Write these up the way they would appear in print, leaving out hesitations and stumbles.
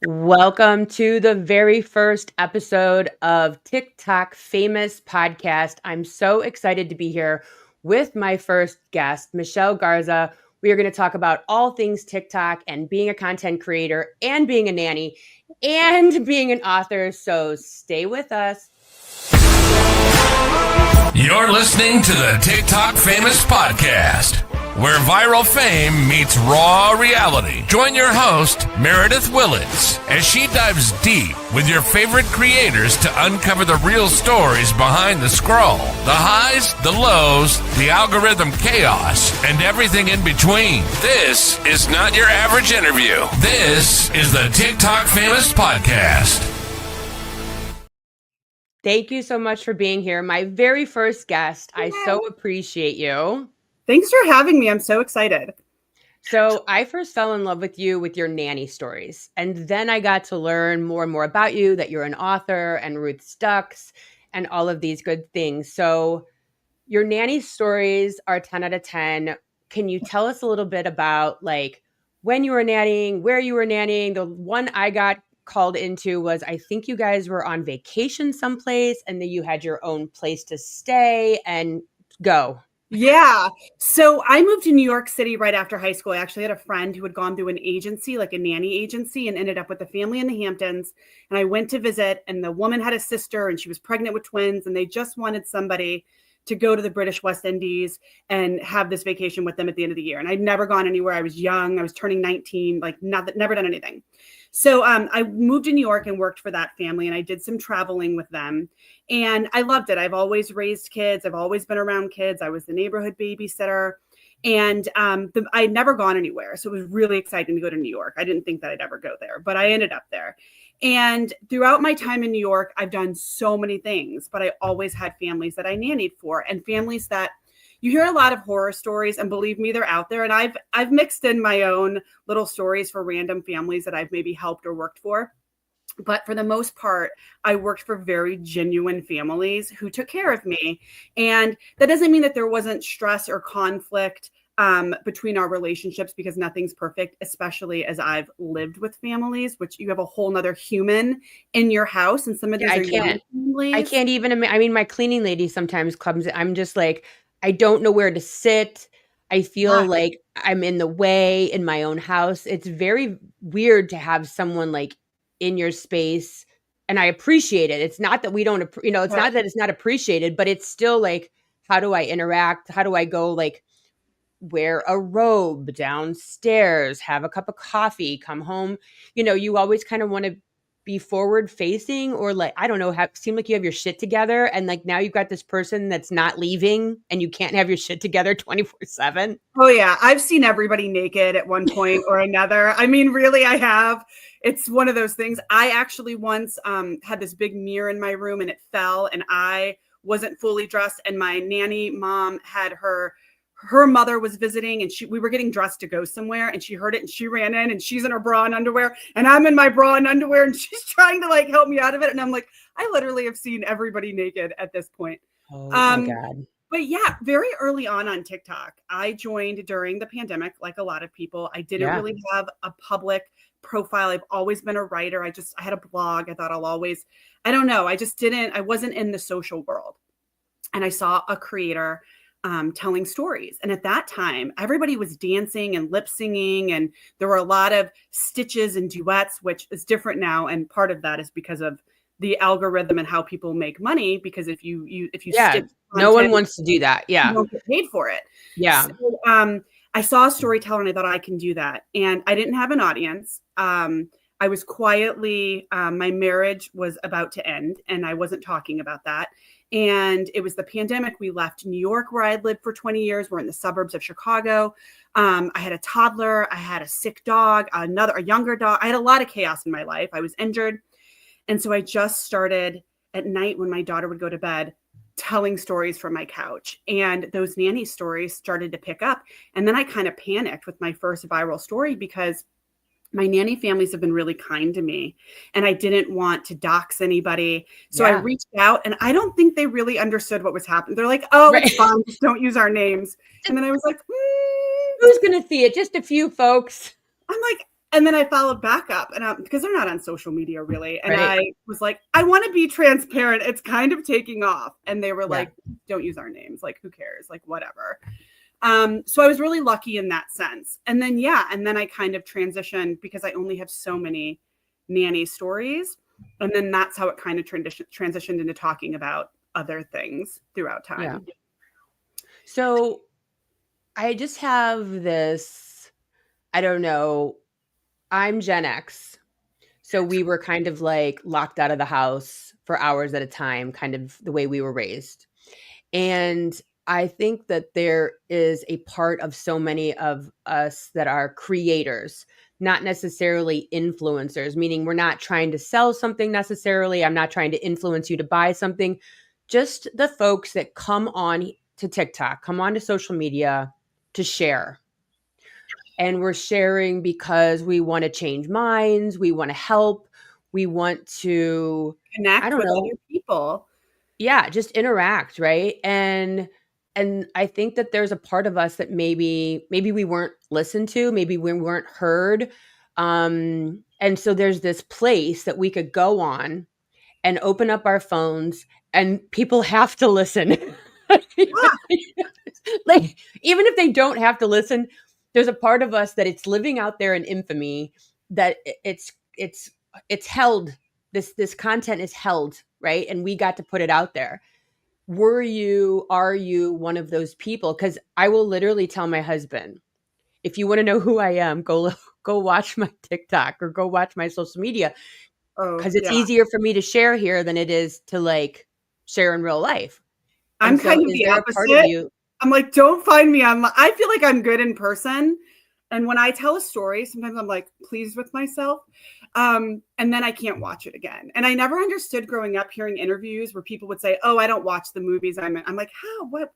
Welcome to the very first episode of TikTok Famous Podcast. I'm so excited to be here with my first guest, Michele Garza. We are going to talk about all things TikTok and being a content creator and being a nanny and being an author. So stay with us. You're listening to the TikTok Famous Podcast, where viral fame meets raw reality. Join your host, Meredith Willits, as she dives deep with your favorite creators to uncover the real stories behind the scroll, the highs, the lows, the algorithm chaos, and everything in between. This is not your average interview. This is the TikTok Famous Podcast. Thank you so much for being here. My very first guest. I so appreciate you. Thanks for having me. I'm so excited. So I first fell in love with you with your nanny stories. And then I got to learn more and more about you, that you're an author and Ruth's Ducks and all of these good things. So your nanny stories are 10 out of 10. Can you tell us a little bit about like when you were nannying, where you were nannying? The one I got called into was, I think you guys were on vacation someplace and then you had your own place to stay and go. Yeah. So I moved to New York City right after high school. I actually had a friend who had gone through an agency, like a nanny agency, and ended up with a family in the Hamptons. And I went to visit, and the woman had a sister and she was pregnant with twins, and they just wanted somebody to go to the British West Indies and have this vacation with them at the end of the year. And I'd never gone anywhere. I was young. I was turning 19, like never done anything. So I moved to New York and worked for that family, and I did some traveling with them. And I loved it. I've always raised kids. I've always been around kids. I was the neighborhood babysitter. And I'd never gone anywhere. So it was really exciting to go to New York. I didn't think that I'd ever go there, but I ended up there. And throughout my time in New York, I've done so many things, but I always had families that I nannied for, and families that you hear a lot of horror stories, and believe me, they're out there. And I've mixed in my own little stories for random families that I've maybe helped or worked for. But for the most part, I worked for very genuine families who took care of me. And that doesn't mean that there wasn't stress or conflict between our relationships, because nothing's perfect, especially as I've lived with families, which you have a whole nother human in your house. And some of these I can't even, I mean, my cleaning lady sometimes comes, I'm just like, I don't know where to sit. I feel like I'm in the way in my own house. It's very weird to have someone like in your space, and I appreciate it. It's not that we don't, it's not that it's not appreciated, but it's still like, how do I interact? How do I go like wear a robe downstairs, have a cup of coffee, come home? You always kind of want to be forward facing, or like, I don't know, seem like you have your shit together. And like now you've got this person that's not leaving and you can't have your shit together 24/7. Oh yeah. I've seen everybody naked at one point or another. I mean, really, I have. It's one of those things. I actually once had this big mirror in my room and it fell, and I wasn't fully dressed, and my nanny mom had her mother was visiting, and we were getting dressed to go somewhere, and she heard it and she ran in, and she's in her bra and underwear and I'm in my bra and underwear, and she's trying to like help me out of it. And I'm like, I literally have seen everybody naked at this point. Oh my God. But yeah, very early on TikTok, I joined during the pandemic, like a lot of people. I didn't really have a public profile. I've always been a writer. I had a blog. I thought I don't know. I wasn't in the social world. And I saw a creator telling stories. And at that time, everybody was dancing and lip singing, and there were a lot of stitches and duets, which is different now. And part of that is because of the algorithm and how people make money. Because if you stitch content, no one wants to do that. Yeah. You don't get paid for it. Yeah. So, I saw a storyteller and I thought, I can do that. And I didn't have an audience. I was quietly, my marriage was about to end, and I wasn't talking about that. And it was the pandemic. We left New York, where I had lived for 20 years. We're in the suburbs of Chicago. I had a toddler. I had a sick dog, a younger dog. I had a lot of chaos in my life. I was injured. And so I just started at night when my daughter would go to bed, telling stories from my couch. And those nanny stories started to pick up. And then I kind of panicked with my first viral story, because my nanny families have been really kind to me, and I didn't want to dox anybody. So I reached out, and I don't think they really understood what was happening. They're like, oh, it's fine, just don't use our names. And then I was like, who's going to see it? Just a few folks. I'm like, And then I followed back up, and because they're not on social media really, and Right. I was like, I want to be transparent. It's kind of taking off, and they were Yeah. like, don't use our names. Like, who cares? Like, whatever. So I was really lucky in that sense. And then, and then I kind of transitioned because I only have so many nanny stories. And then that's how it kind of transitioned into talking about other things throughout time. Yeah. So I just have this, I don't know, I'm Gen X. So we were kind of like locked out of the house for hours at a time, kind of the way we were raised. And I think that there is a part of so many of us that are creators, not necessarily influencers, meaning we're not trying to sell something necessarily. I'm not trying to influence you to buy something. Just the folks that come on to TikTok, come on to social media to share. And we're sharing because we want to change minds, we want to help, we want to, I Connect don't with know, other people. yeah, just interact, right? And I think that there's a part of us that maybe we weren't listened to, maybe we weren't heard. And so there's this place that we could go on and open up our phones and people have to listen. Like even if they don't have to listen, there's a part of us that it's living out there in infamy that it's held, this content is held, right? And we got to put it out there. Are you one of those people? Because I will literally tell my husband, if you want to know who I am, go watch my TikTok or go watch my social media, Oh, because it's yeah. easier for me to share here than it is to like share in real life. I'm And so kind of is the there a part of opposite. you? I'm like, don't find me on. I feel like I'm good in person, and when I tell a story, sometimes I'm like pleased with myself, and then I can't watch it again. And I never understood growing up hearing interviews where people would say, "Oh, I don't watch the movies I'm in." I'm like, how? What?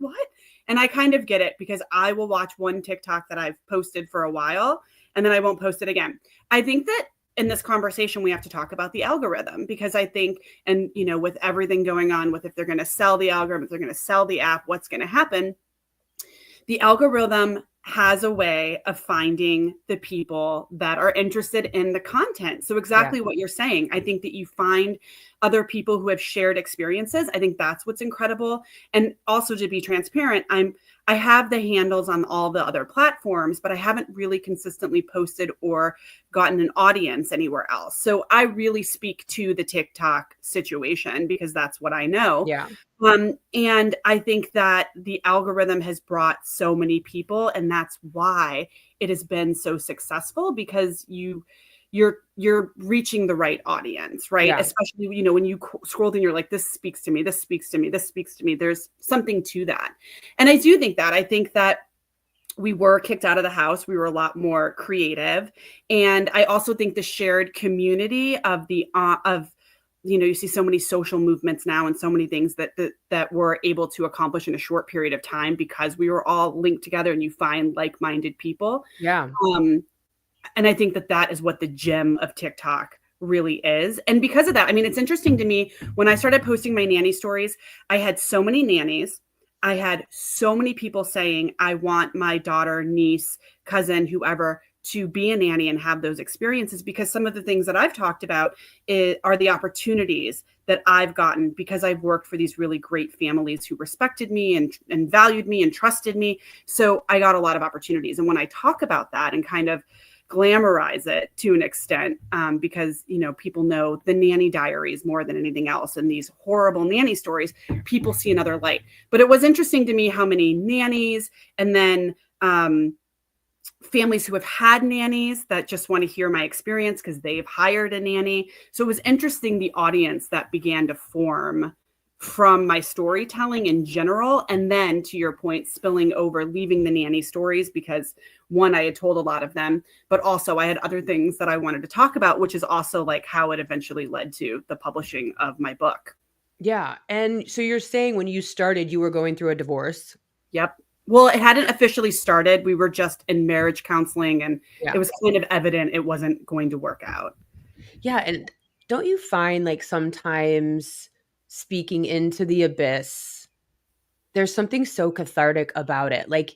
And I kind of get it because I will watch one TikTok that I've posted for a while, and then I won't post it again. I think that in this conversation we have to talk about the algorithm because I think, and with everything going on with if they're going to sell the algorithm, if they're going to sell the app, what's going to happen, the algorithm has a way of finding the people that are interested in the content. So Yeah. exactly what you're saying. I think that you find other people who have shared experiences. I think that's what's incredible. And also to be transparent, I have the handles on all the other platforms, but I haven't really consistently posted or gotten an audience anywhere else. So I really speak to the TikTok situation because that's what I know. Yeah. And I think that the algorithm has brought so many people, and that's why it has been so successful because you're reaching the right audience, right? Yeah. Especially when you scroll and you're like, this speaks to me, this speaks to me, this speaks to me. There's something to that, and I do think that. I think that we were kicked out of the house. We were a lot more creative, and I also think the shared community of you see so many social movements now and so many things that we're able to accomplish in a short period of time because we were all linked together and you find like-minded people. Yeah. And I think that is what the gem of TikTok really is. And because of that, I mean, it's interesting to me when I started posting my nanny stories, I had so many nannies. I had so many people saying, I want my daughter, niece, cousin, whoever to be a nanny and have those experiences, because some of the things that I've talked about are the opportunities that I've gotten because I've worked for these really great families who respected me and valued me and trusted me. So I got a lot of opportunities. And when I talk about that and kind of glamorize it to an extent, because people know the nanny diaries more than anything else, and these horrible nanny stories, people see another light. But it was interesting to me how many nannies and then families who have had nannies that just want to hear my experience because they've hired a nanny. So it was interesting, the audience that began to form from my storytelling in general. And then to your point, spilling over, leaving the nanny stories because one, I had told a lot of them, but also I had other things that I wanted to talk about, which is also like how it eventually led to the publishing of my book. Yeah. And so you're saying when you started, you were going through a divorce. Yep. Well, it hadn't officially started. We were just in marriage counseling, and Yeah. it was kind of evident it wasn't going to work out. Yeah. And don't you find like sometimes speaking into the abyss, there's something so cathartic about it? Like,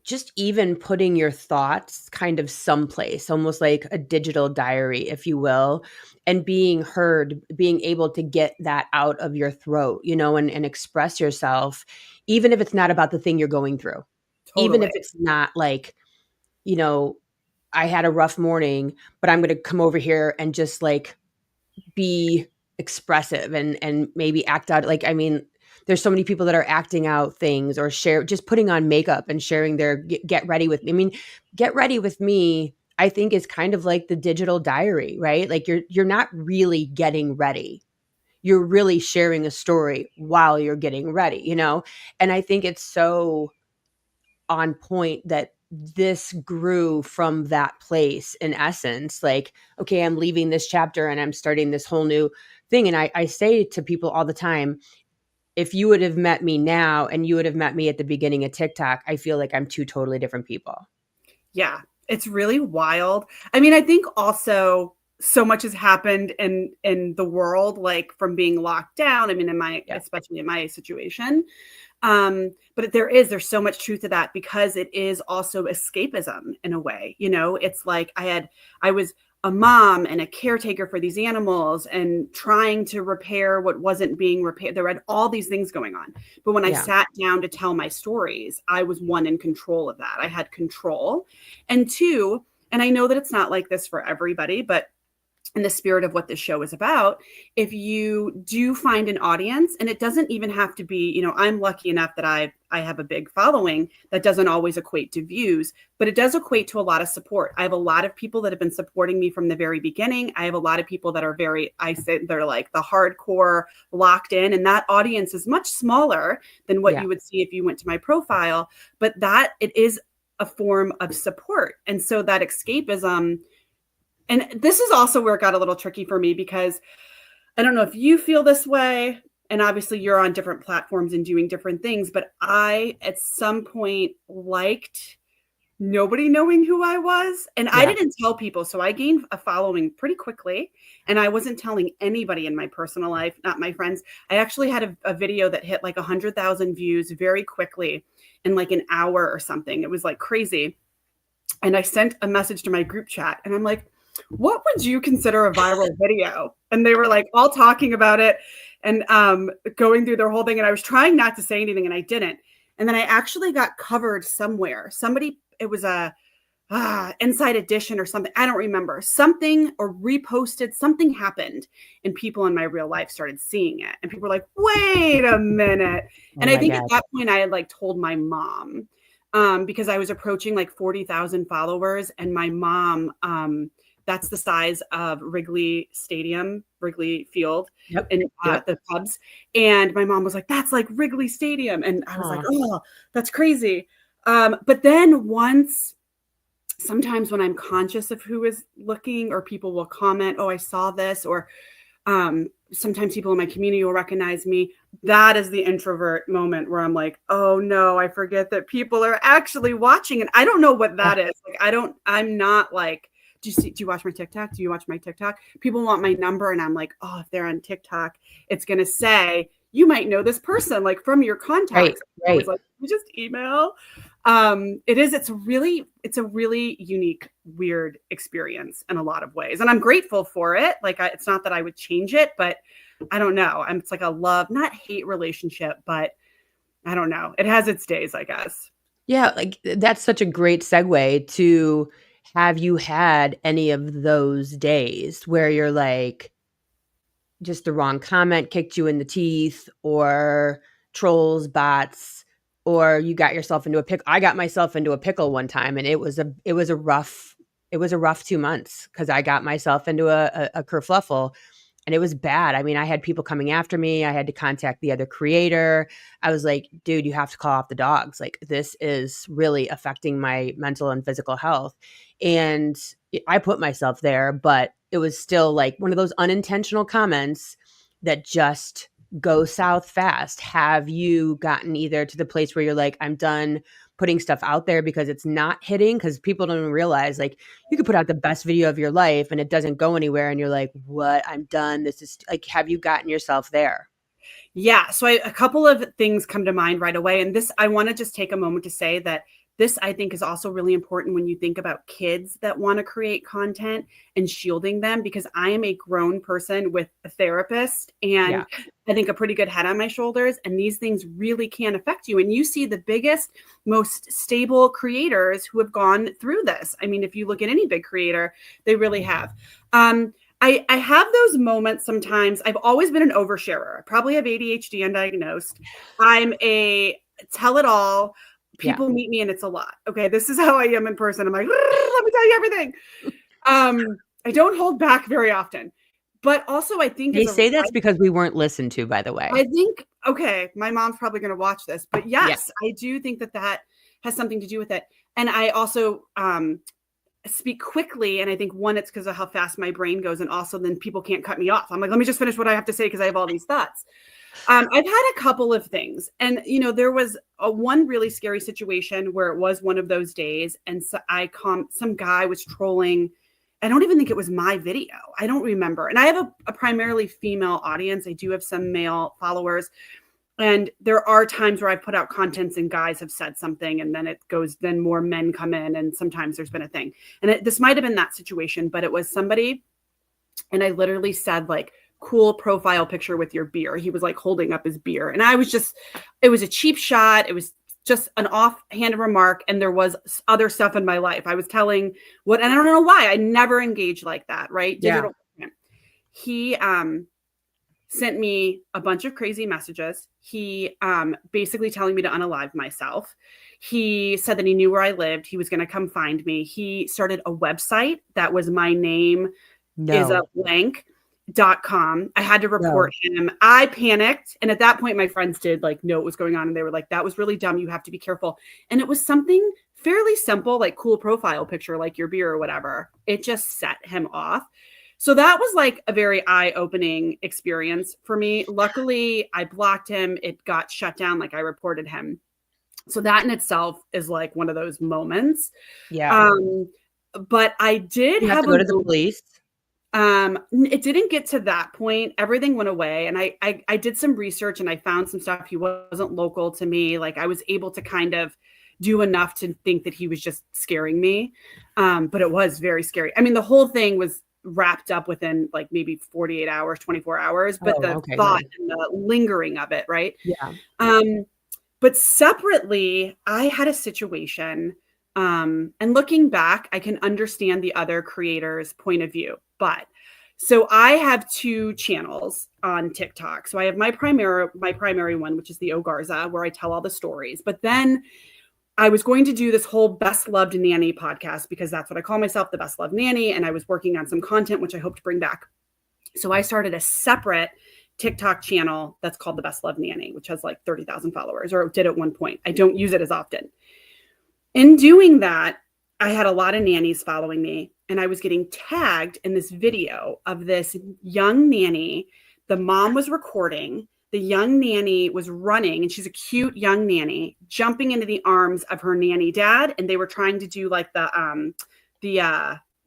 just even putting your thoughts kind of someplace, almost like a digital diary, if you will, and being heard, being able to get that out of your throat, you know, and express yourself, even if it's not about the thing you're going through, even Totally. if it's not like, you know, I had a rough morning, but I'm going to come over here and just like be expressive and maybe act out. Like, I mean, there's so many people that are acting out things or just putting on makeup and sharing their get ready with me. I mean, get ready with me, I think, is kind of like the digital diary, right? Like you're not really getting ready. You're really sharing a story while you're getting ready, you know? And I think it's so on point that this grew from that place, in essence. Like, okay, I'm leaving this chapter and I'm starting this whole new thing. And I say to people all the time, if you would have met me now and you would have met me at the beginning of TikTok, I feel like I'm two totally different people. Yeah, it's really wild. I mean, I think also so much has happened in the world, like from being locked down. I mean, Yeah. especially in my situation. But there's so much truth to that because it is also escapism in a way. You know, it's like I was a mom and a caretaker for these animals and trying to repair what wasn't being repaired. There were all these things going on. But when I Yeah. sat down to tell my stories, I was one in control of that. I had control. And two, and I know that it's not like this for everybody, but in the spirit of what this show is about, if you do find an audience, and it doesn't even have to be, you know, I'm lucky enough that I have a big following that doesn't always equate to views, but it does equate to a lot of support. I have a lot of people that have been supporting me from the very beginning. I have a lot of people that are I say they're like the hardcore locked in, and that audience is much smaller than what Yeah. you would see if you went to my profile, but that it is a form of support. And so that escapism, and this is also where it got a little tricky for me because I don't know if you feel this way. And obviously, you're on different platforms and doing different things. But I, at some point, liked nobody knowing who I was. And I Yeah. didn't tell people. So I gained a following pretty quickly. And I wasn't telling anybody in my personal life, not my friends. I actually had a video that hit like 100,000 views very quickly in like an hour or something. It was like crazy. And I sent a message to my group chat and I'm like, what would you consider a viral video? And they were like all talking about it and going through their whole thing. And I was trying not to say anything and I didn't. And then I actually got covered somewhere. Somebody, it was a Inside Edition or something. I don't remember. Something or reposted, something happened and people in my real life started seeing it. And people were like, wait a minute. Oh And I my think at God. that point I had like told my mom because I was approaching like 40,000 followers and my mom, that's the size of Wrigley Stadium, Wrigley Field, Yep. and Yep. the Cubs. And my mom was like, "That's like Wrigley Stadium," and I was like, Aw. "Oh, that's crazy." But then sometimes when I'm conscious of who is looking, or people will comment, "Oh, I saw this," or sometimes people in my community will recognize me. That is the introvert moment where I'm like, "Oh no, I forget that people are actually watching," and I don't know what Yeah. that is. Like, I'm not like, do you watch my TikTok? Do you watch my TikTok? People want my number. And I'm like, oh, if they're on TikTok, it's going to say, you might know this person, like from your Right. contacts. I was Right. like, you just email. It's a really unique, weird experience in a lot of ways. And I'm grateful for it. Like, it's not that I would change it, but I don't know. It's like a love, not hate relationship, but I don't know. It has its days, I guess. Yeah, like, that's such a great segue to, have you had any of those days where you're like, just the wrong comment kicked you in the teeth, or trolls, bots, or you got yourself into a pickle? I got myself into a pickle one time, and it was a rough 2 months because I got myself into a kerfluffle. And it was bad. I mean, I had people coming after me. I had to contact the other creator. I was like, dude, you have to call off the dogs. Like, this is really affecting my mental and physical health. And I put myself there, but it was still like one of those unintentional comments that just go south fast. Have you gotten either to the place where you're like, I'm done putting stuff out there because it's not hitting? Because people don't even realize, like, you could put out the best video of your life and it doesn't go anywhere, and you're like, what? I'm done. This is like, have you gotten yourself there? Yeah. So a couple of things come to mind right away. And this, I want to just take a moment to say that this, I think, is also really important when you think about kids that want to create content and shielding them, because I am a grown person with a therapist and I think a pretty good head on my shoulders. And these things really can affect you. And you see the biggest, most stable creators who have gone through this. I mean, if you look at any big creator, they really have. I have those moments sometimes. I've always been an oversharer. I probably have ADHD undiagnosed. I'm a tell it all. People meet me and it's a lot. Okay, this is how I am in person. I'm like, let me tell you everything. I don't hold back very often. But also I think they say that's because we weren't listened to, by the way. I think, okay, my mom's probably going to watch this. But yes, I do think that has something to do with it. And I also speak quickly. And I think one, it's because of how fast my brain goes. And also then people can't cut me off. I'm like, let me just finish what I have to say because I have all these thoughts. I've had a couple of things. And, there was one really scary situation where it was one of those days. And so some guy was trolling. I don't even think it was my video. I don't remember. And I have a primarily female audience. I do have some male followers. And there are times where I've put out contents and guys have said something and then more men come in and sometimes there's been a thing. And this might've been that situation, but it was somebody. And I literally said like, cool profile picture with your beer. He was like holding up his beer. And it was a cheap shot. It was just an offhand remark. And there was other stuff in my life. I was telling and I don't know why I never engaged like that. Right. Digital. He, sent me a bunch of crazy messages. He, basically telling me to unalive myself. He said that he knew where I lived. He was going to come find me. He started a website that was my name is a blank.com. I had to report him. I panicked. And at that point, my friends did know what was going on. And they were like, that was really dumb. You have to be careful. And it was something fairly simple, like cool profile picture, like your beer or whatever. It just set him off. So that was like a very eye-opening experience for me. Luckily, I blocked him. It got shut down. Like I reported him. So that in itself is like one of those moments. Yeah. But I did have to go to the police. It didn't get to that point. Everything went away. And I did some research and I found some stuff. He wasn't local to me. Like I was able to kind of do enough to think that he was just scaring me. But it was very scary. I mean, the whole thing was wrapped up within like maybe 48 hours, 24 hours, but thought and the lingering of it. Right. Yeah. But separately, I had a situation, and looking back, I can understand the other creator's point of view, but so I have two channels on TikTok. So I have my primary one, which is the Garza, where I tell all the stories, but then I was going to do this whole Best Loved Nanny podcast because that's what I call myself, the Best Loved Nanny. And I was working on some content, which I hope to bring back. So I started a separate TikTok channel that's called the Best Loved Nanny, which has like 30,000 followers, or did at one point. I don't use it as often. In doing that, I had a lot of nannies following me and I was getting tagged in this video of this young nanny. The mom was recording. The young nanny was running, and she's a cute young nanny, jumping into the arms of her nanny dad. And they were trying to do like the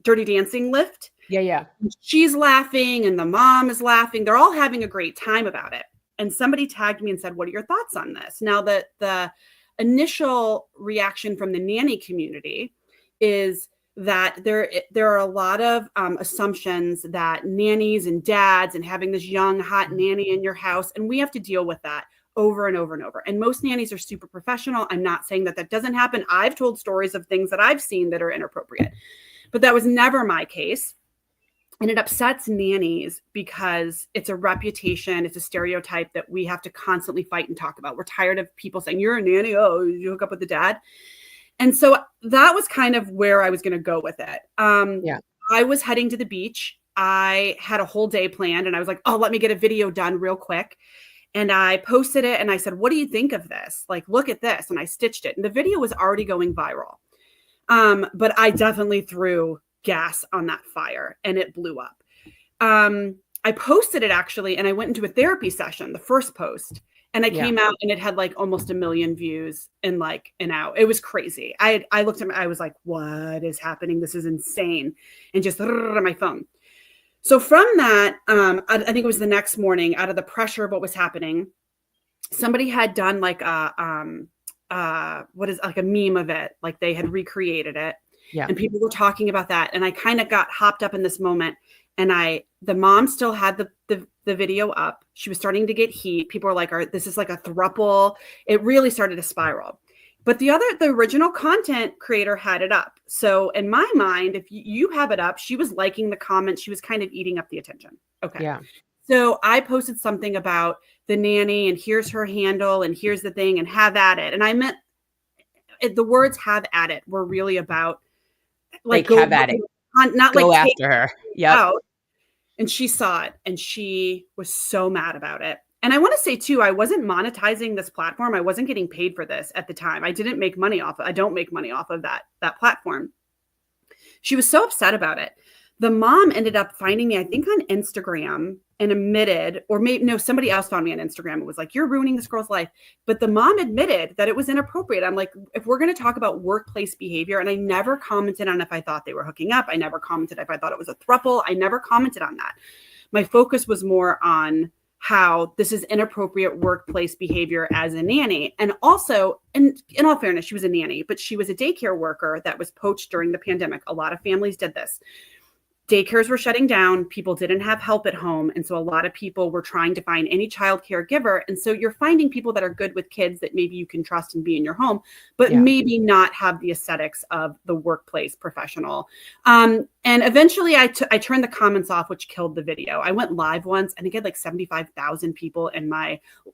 Dirty Dancing lift. Yeah. She's laughing and the mom is laughing. They're all having a great time about it. And somebody tagged me and said, what are your thoughts on this? Now, the initial reaction from the nanny community is that there are a lot of assumptions that nannies and dads and having this young hot nanny in your house, and we have to deal with that over and over and over. And most nannies are super professional. I'm not saying that doesn't happen. I've told stories of things that I've seen that are inappropriate, but that was never my case. And it upsets nannies because it's a reputation, it's a stereotype that we have to constantly fight and talk about. We're tired of people saying, you're a nanny, oh, you hook up with the dad. And so that was kind of where I was going to go with it. I was heading to the beach. I had a whole day planned and I was like, oh, let me get a video done real quick. And I posted it and I said, what do you think of this? Like, look at this. And I stitched it. And the video was already going viral. But I definitely threw gas on that fire and it blew up. I posted it actually, and I went into a therapy session, the first post. And I came out and it had like almost 1 million views in like an hour. It was crazy. I looked at I was like, what is happening? This is insane. And just on my phone. So from that, I think it was the next morning, out of the pressure of what was happening, somebody had done like what is like a meme of it, like they had recreated it, Yeah. and people were talking about that, and I kind of got hopped up in this moment, and the mom still had the video up. She was starting to get heat. People were like, this is like a throuple. It really started to spiral. But the original content creator had it up. So in my mind, if you have it up, she was liking the comments. She was kind of eating up the attention. Okay. Yeah. So I posted something about the nanny, and here's her handle, and here's the thing, and have at it. And I meant the words "have at it" were really about Like have at it. not Go like after her. Yep. out. And she saw it, and she was so mad about it. And I want to say too, I wasn't monetizing this platform. I wasn't getting paid for this at the time. I didn't make money off I don't make money off of that platform. She was so upset about it. The mom ended up finding me, I think, on Instagram, and admitted, or maybe no, somebody else found me on Instagram. It was like, you're ruining this girl's life. But the mom admitted that it was inappropriate. I'm like, if we're going to talk about workplace behavior, and I never commented on if I thought they were hooking up. I never commented if I thought it was a throuple. I never commented on that. My focus was more on how this is inappropriate workplace behavior as a nanny. And also, and in all fairness, she was a nanny, but she was a daycare worker that was poached during the pandemic. A lot of families did this. Daycares were shutting down. People didn't have help at home. And so a lot of people were trying to find any child care giver. And so you're finding people that are good with kids that maybe you can trust and be in your home, but maybe not have the aesthetics of the workplace professional. And eventually I turned the comments off, which killed the video. I went live once and I get like 75,000 people in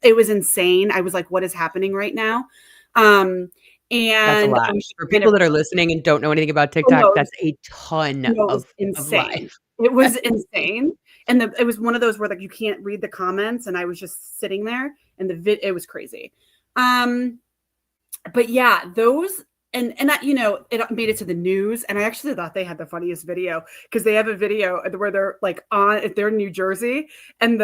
it was insane. I was like, what is happening right now? That's a And lot. For people that are listening and don't know anything about TikTok, that's a ton of insane. life. It was insane. And it was one of those where like you can't read the comments, and I was just sitting there, and it was crazy. But yeah, those and that, it made it to the news, and I actually thought they had the funniest video, because they have a video where they're like if they're in New Jersey, and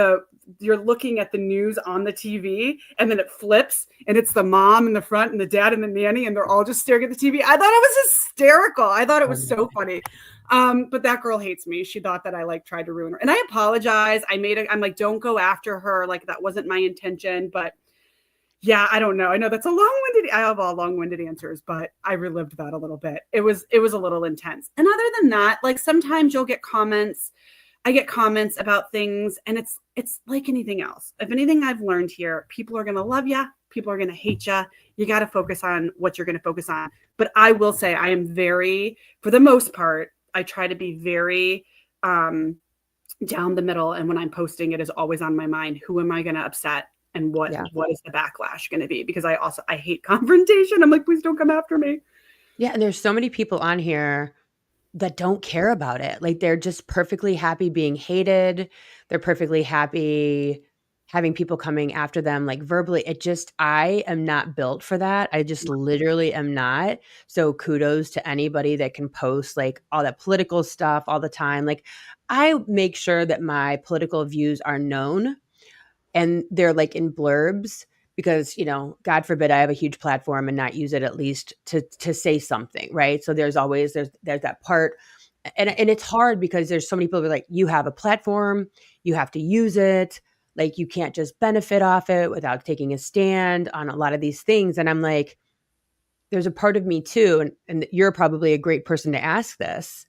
you're looking at the news on the TV, and then it flips, and it's the mom in the front and the dad and the nanny, and they're all just staring at the TV. I thought it was hysterical. I thought it was so funny. But that girl hates me. She thought that I like tried to ruin her, and I apologize. I'm like, don't go after her. Like, that wasn't my intention, but yeah, I don't know. I know that's I have all long-winded answers, but I relived that a little bit. It was a little intense. And other than that, like, sometimes you'll get comments. I get comments about things, and it's like anything else. If anything I've learned here, people are going to love you. People are going to hate you. You got to focus on what you're going to focus on. But I will say I am for the most part, I try to be very down the middle. And when I'm posting, it is always on my mind. Who am I going to upset? And what is the backlash going to be? Because I hate confrontation. I'm like, please don't come after me. Yeah. And there's so many people on here that don't care about it. Like, they're just perfectly happy being hated. They're perfectly happy having people coming after them, like, verbally. I am not built for that. I just literally am not. So kudos to anybody that can post like all that political stuff all the time. Like, I make sure that my political views are known, and they're like in blurbs, because, God forbid I have a huge platform and not use it at least to say something, right? So there's that part. And it's hard because there's so many people who are like, you have a platform, you have to use it. Like, you can't just benefit off it without taking a stand on a lot of these things. And I'm like, there's a part of me too, and you're probably a great person to ask this.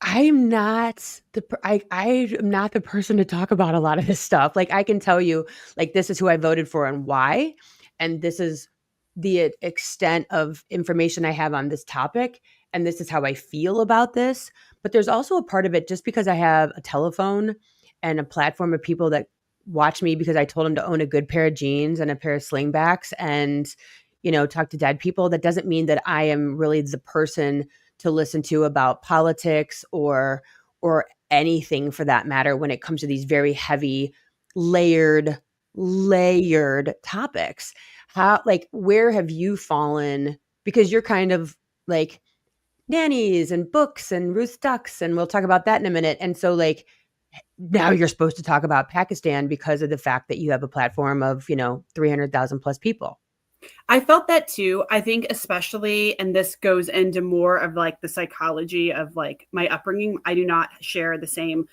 I'm not I am not the person to talk about a lot of this stuff. Like, I can tell you, like, this is who I voted for and why, and this is the extent of information I have on this topic, and this is how I feel about this. But there's also a part of it, just because I have a telephone and a platform of people that watch me because I told them to own a good pair of jeans and a pair of slingbacks and, talk to dead people, that doesn't mean that I am really the person to listen to about politics or anything for that matter when it comes to these very heavy, layered topics. Where have you fallen? Because you're kind of like nannies and books and Ruth Ducks, and we'll talk about that in a minute. And so, like, now you're supposed to talk about Pakistan because of the fact that you have a platform of, 300,000 plus people. I felt that too. I think especially, and this goes into more of like the psychology of like my upbringing. I do not share the same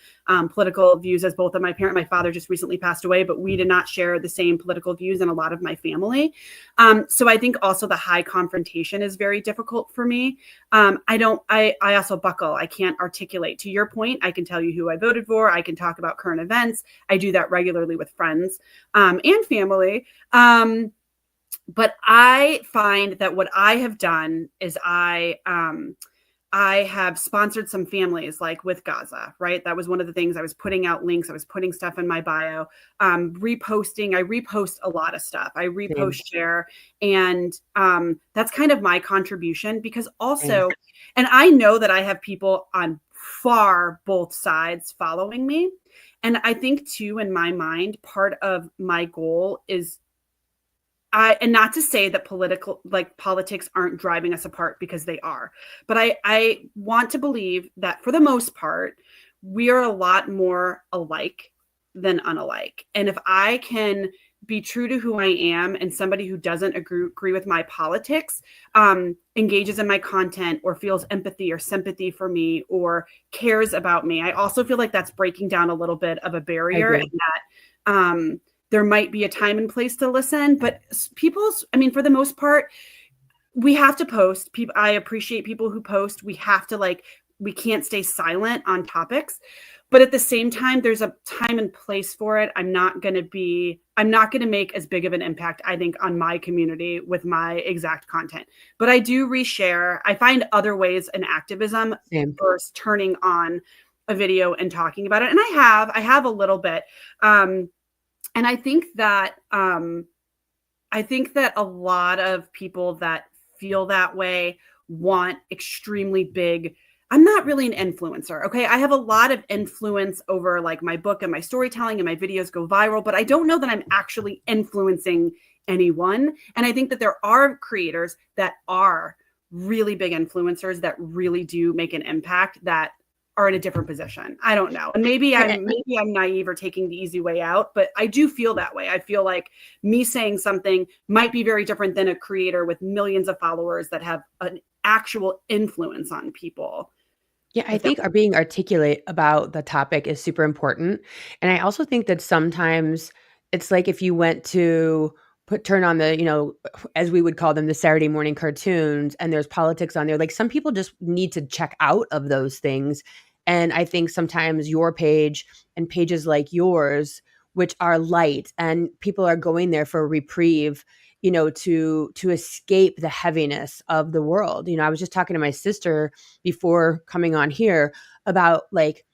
political views as both of my parents. My father just recently passed away, but we did not share the same political views in a lot of my family. So I think also the high confrontation is very difficult for me. I also buckle. I can't articulate. To your point, I can tell you who I voted for. I can talk about current events. I do that regularly with friends and family. But I find that what I have done is I have sponsored some families like with Gaza, right? That was one of the things. I was putting out links. I was putting stuff in my bio, reposting. I repost a lot of stuff. I Same, repost, share. And that's kind of my contribution because same. also, and I know that I have people on far both sides following me. And I think too, in my mind, part of my goal is and not to say that politics aren't driving us apart because they are, but I want to believe that for the most part, we are a lot more alike than unalike. And if I can be true to who I am and somebody who doesn't agree with my politics, engages in my content or feels empathy or sympathy for me or cares about me, I also feel like that's breaking down a little bit of a I barrier and agree. that, there might be a time and place to listen, but for the most part, we have to post. People, I appreciate people who post. We have to we can't stay silent on topics, but at the same time, there's a time and place for it. I'm not going to make as big of an impact, I think, on my community with my exact content, but I do reshare. I find other ways in activism Same. versus turning on a video and talking about it. And I have a little bit. And I think that a lot of people that feel that way want extremely big. I'm not really an influencer. Okay. I have a lot of influence over like my book and my storytelling and my videos go viral, but I don't know that I'm actually influencing anyone. And I think that there are creators that are really big influencers that really do make an impact that are in a different position. I don't know. And maybe I'm naive or taking the easy way out, but I do feel that way. I feel like me saying something might be very different than a creator with millions of followers that have an actual influence on people. Yeah, I If that think our being articulate about the topic is super important, and I also think that sometimes it's like if you went to turn on the, as we would call them, the Saturday morning cartoons, and there's politics on there, like, some people just need to check out of those things, and I think sometimes your page and pages like yours, which are light and people are going there for a reprieve, to escape the heaviness of the world. I was just talking to my sister before coming on here about like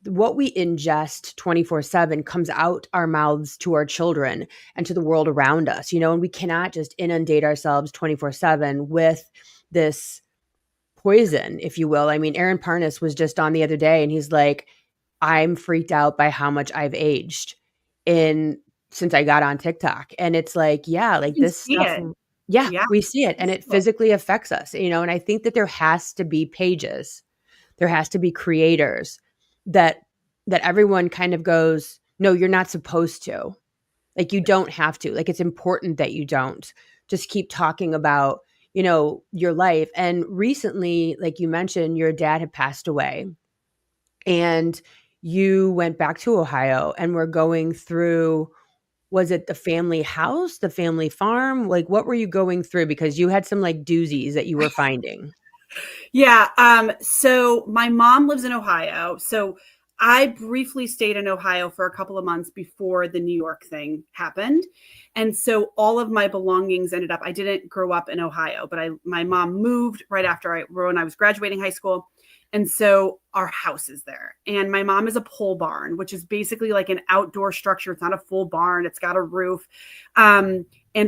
what we ingest 24/7 comes out our mouths to our children and to the world around us, and we cannot just inundate ourselves 24/7 with this poison, if you will. I mean, Aaron Parnas was just on the other day and he's like, I'm freaked out by how much I've aged in since I got on TikTok. And it's like, yeah, you like can this see stuff, it. yeah, Yeah. we see it and it physically affects us, and I think that there has to be pages, there has to be creators that everyone kind of goes, no, you're not supposed to. Like, you don't have to. Like, it's important that you don't. Just keep talking about, your life. And recently, like you mentioned, your dad had passed away and you went back to Ohio and were going through, was it the family house, the family farm? Like, what were you going through? Because you had some like doozies that you were finding. Yeah. So my mom lives in Ohio. So I briefly stayed in Ohio for a couple of months before the New York thing happened. And so all of my belongings ended up, I didn't grow up in Ohio, but my mom moved right after when I was graduating high school. And so our house is there. And my mom is a pole barn, which is basically like an outdoor structure. It's not a full barn. It's got a roof. And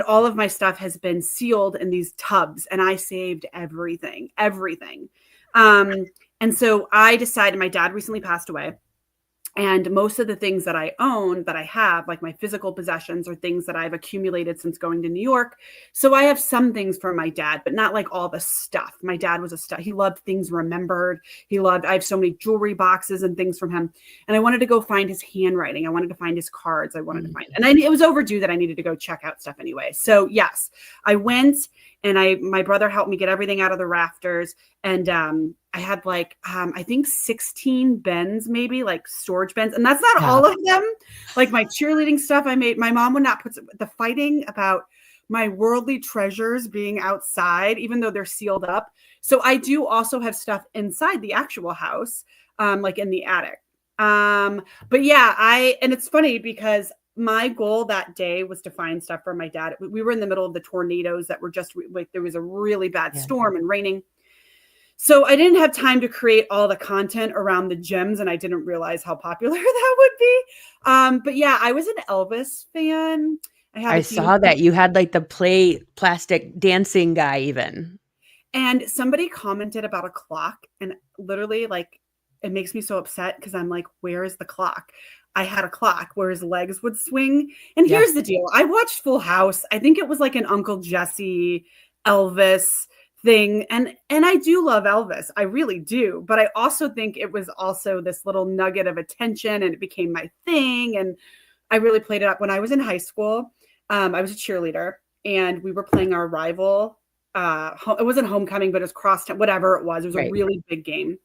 all of my stuff has been sealed in these tubs, and I saved everything. And so I decided, my dad recently passed away. And most of the things that I own, that I have, like my physical possessions, are things that I've accumulated since going to New York. So I have some things from my dad, but not like all the stuff. My dad was a stuff. He loved things remembered. I have so many jewelry boxes and things from him. And I wanted to go find his handwriting. I wanted to find his cards. I wanted to find, and it was overdue that I needed to go check out stuff anyway. So yes, I went, and my brother helped me get everything out of the rafters. And I had like, I think 16 bins, maybe, like storage bins. And that's not all of them. Like my cheerleading stuff I made, my mom would not put the fighting about my worldly treasures being outside, even though they're sealed up. So I do also have stuff inside the actual house, like in the attic. But yeah, and it's funny because my goal that day was to find stuff for my dad. We were in the middle of the tornadoes that were just like, there was a really bad storm and raining. So I didn't have time to create all the content around the gems, and I didn't realize how popular that would be. But yeah, I was an Elvis fan. I saw that you had like the plastic dancing guy even. And somebody commented about a clock, and literally, like, it makes me so upset because I'm like, where is the clock? I had a clock where his legs would swing. And here's the deal. I watched Full House. I think it was like an Uncle Jesse, Elvis thing. And I do love Elvis. I really do. But I also think it was also this little nugget of attention, and it became my thing. And I really played it up. When I was in high school, I was a cheerleader, and we were playing our rival. It wasn't homecoming, but it was crosstown, whatever it was. It was a really big game.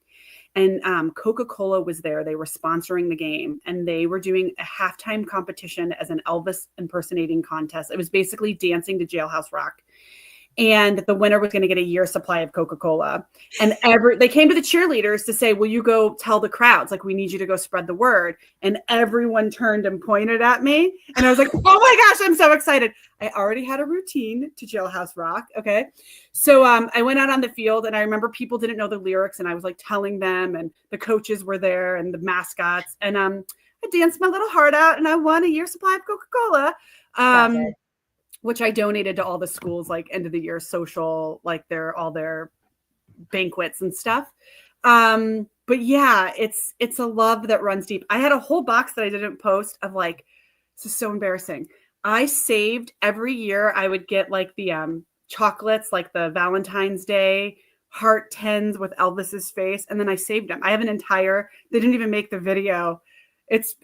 And Coca-Cola was there. They were sponsoring the game, and they were doing a halftime competition as an Elvis impersonating contest. It was basically dancing to Jailhouse Rock. And the winner was going to get a year's supply of Coca-Cola. And they came to the cheerleaders to say, will you go tell the crowds? Like, we need you to go spread the word. And everyone turned and pointed at me. And I was like, oh my gosh, I'm so excited. I already had a routine to Jailhouse Rock. Okay. So I went out on the field, and I remember people didn't know the lyrics, and I was like telling them, and the coaches were there and the mascots. And I danced my little heart out, and I won a year's supply of Coca-Cola. Which I donated to all the schools, like end of the year social, like all their banquets and stuff. But yeah, it's a love that runs deep. I had a whole box that I didn't post of, like, this is so embarrassing. I saved every year. I would get like the chocolates, like the Valentine's Day heart 10s with Elvis's face, and then I saved them. I have they didn't even make the video. It's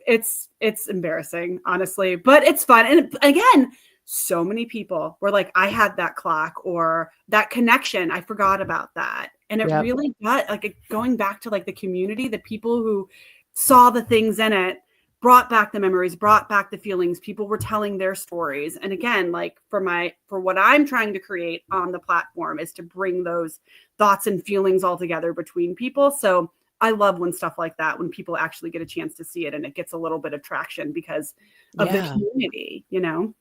embarrassing, honestly, but it's fun. And again, so many people were like, I had that clock, or that connection. I forgot about that. And it really got like going back to like the community, the people who saw the things in it, brought back the memories, brought back the feelings. People were telling their stories. And again, like for what I'm trying to create on the platform is to bring those thoughts and feelings all together between people. So I love when stuff like that, when people actually get a chance to see it, and it gets a little bit of traction because of the community, you know?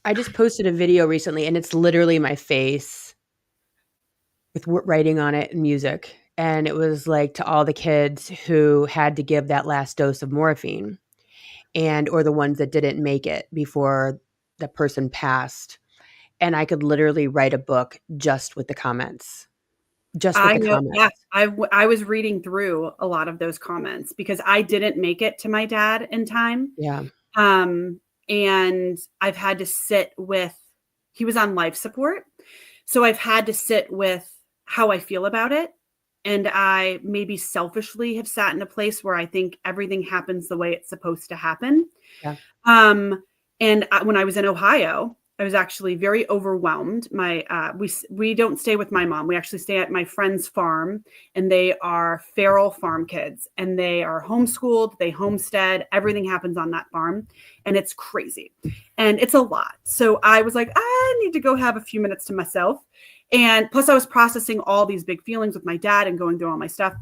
I just posted a video recently, and it's literally my face with writing on it and music. And it was like to all the kids who had to give that last dose of morphine, or the ones that didn't make it before the person passed. And I could literally write a book just with the comments. Comments. Yeah, I was reading through a lot of those comments because I didn't make it to my dad in time. Yeah. And I've had to sit with, he was on life support. So I've had to sit with how I feel about it. And I maybe selfishly have sat in a place where I think everything happens the way it's supposed to happen. Yeah. And when I was in Ohio, I was actually very overwhelmed. We don't stay with my mom. We actually stay at my friend's farm, and they are feral farm kids, and they are homeschooled. They homestead. Everything happens on that farm, and it's crazy, and it's a lot. So I was like, I need to go have a few minutes to myself. And plus I was processing all these big feelings with my dad and going through all my stuff.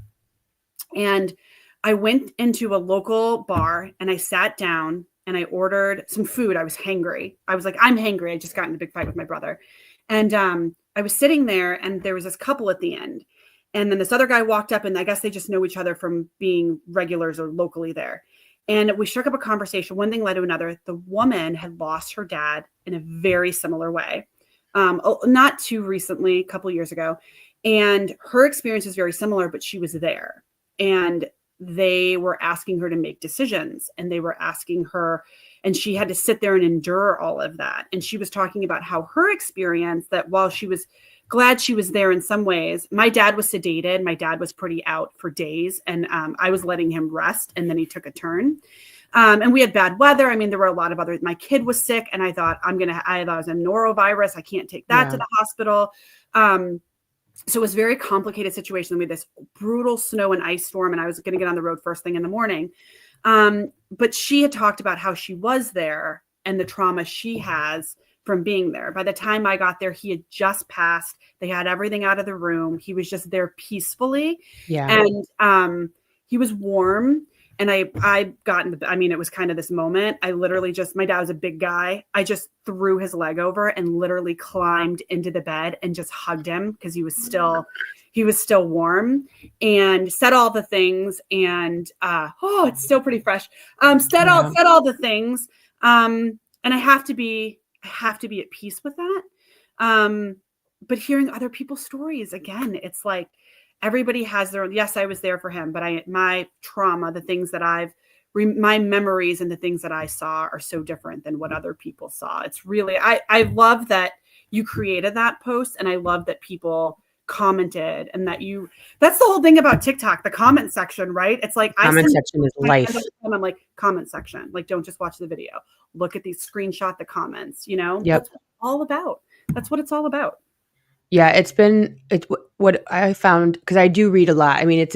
And I went into a local bar, and I sat down, and I ordered some food. I was hangry. I was like, I'm hangry. I just got in a big fight with my brother. And I was sitting there, and there was this couple at the end. And then this other guy walked up, and I guess they just know each other from being regulars or locally there. And we struck up a conversation. One thing led to another. The woman had lost her dad in a very similar way. Not too recently, a couple years ago. And her experience is very similar, but she was there. And they were asking her to make decisions, and they were asking her, and she had to sit there and endure all of that. And she was talking about how her experience, that while she was glad she was there in some ways, my dad was sedated. My dad was pretty out for days, and I was letting him rest, and then he took a turn. And we had bad weather. I mean, there were a lot of other, my kid was sick, and I thought I thought it was a norovirus. I can't take that to the hospital. So it was a very complicated situation. We had this brutal snow and ice storm, and I was going to get on the road first thing in the morning. But she had talked about how she was there and the trauma she has from being there. By the time I got there, he had just passed. They had everything out of the room. He was just there peacefully. Yeah. And he was warm. And I got in the, I mean, it was kind of this moment. I literally just, my dad was a big guy. I just threw his leg over and literally climbed into the bed and just hugged him because he was still warm, and said all the things. And, it's still pretty fresh. Said all the things. And I have to be at peace with that. But hearing other people's stories, again, it's like, everybody has their own. Yes, I was there for him, but my trauma, the things that my memories and the things that I saw are so different than what other people saw. It's really, I love that you created that post, and I love that people commented, and that's the whole thing about TikTok, the comment section, right? It's like, comment section is life. I'm like, comment section, like, don't just watch the video, look at these, screenshot the comments, Yep. That's what it's all about. That's what it's all about. Yeah, it's what I found, because I do read a lot. I mean,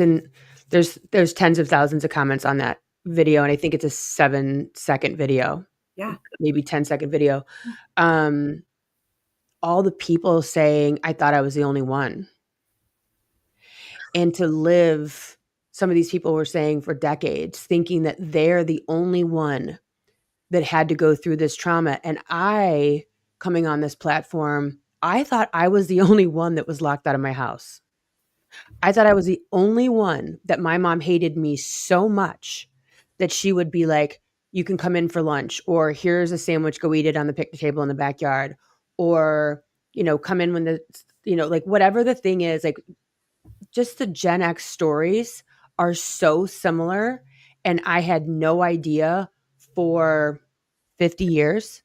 there's tens of thousands of comments on that video, and I think it's a 7-second video. Yeah. Maybe 10-second video. All the people saying, I thought I was the only one. And to live, some of these people were saying for decades, thinking that they're the only one that had to go through this trauma. And I, coming on this platform, I thought I was the only one that was locked out of my house. I thought I was the only one that my mom hated me so much that she would be like, you can come in for lunch, or here's a sandwich, go eat it on the picnic table in the backyard, or, come in when like whatever the thing is, like just the Gen X stories are so similar. And I had no idea for 50 years.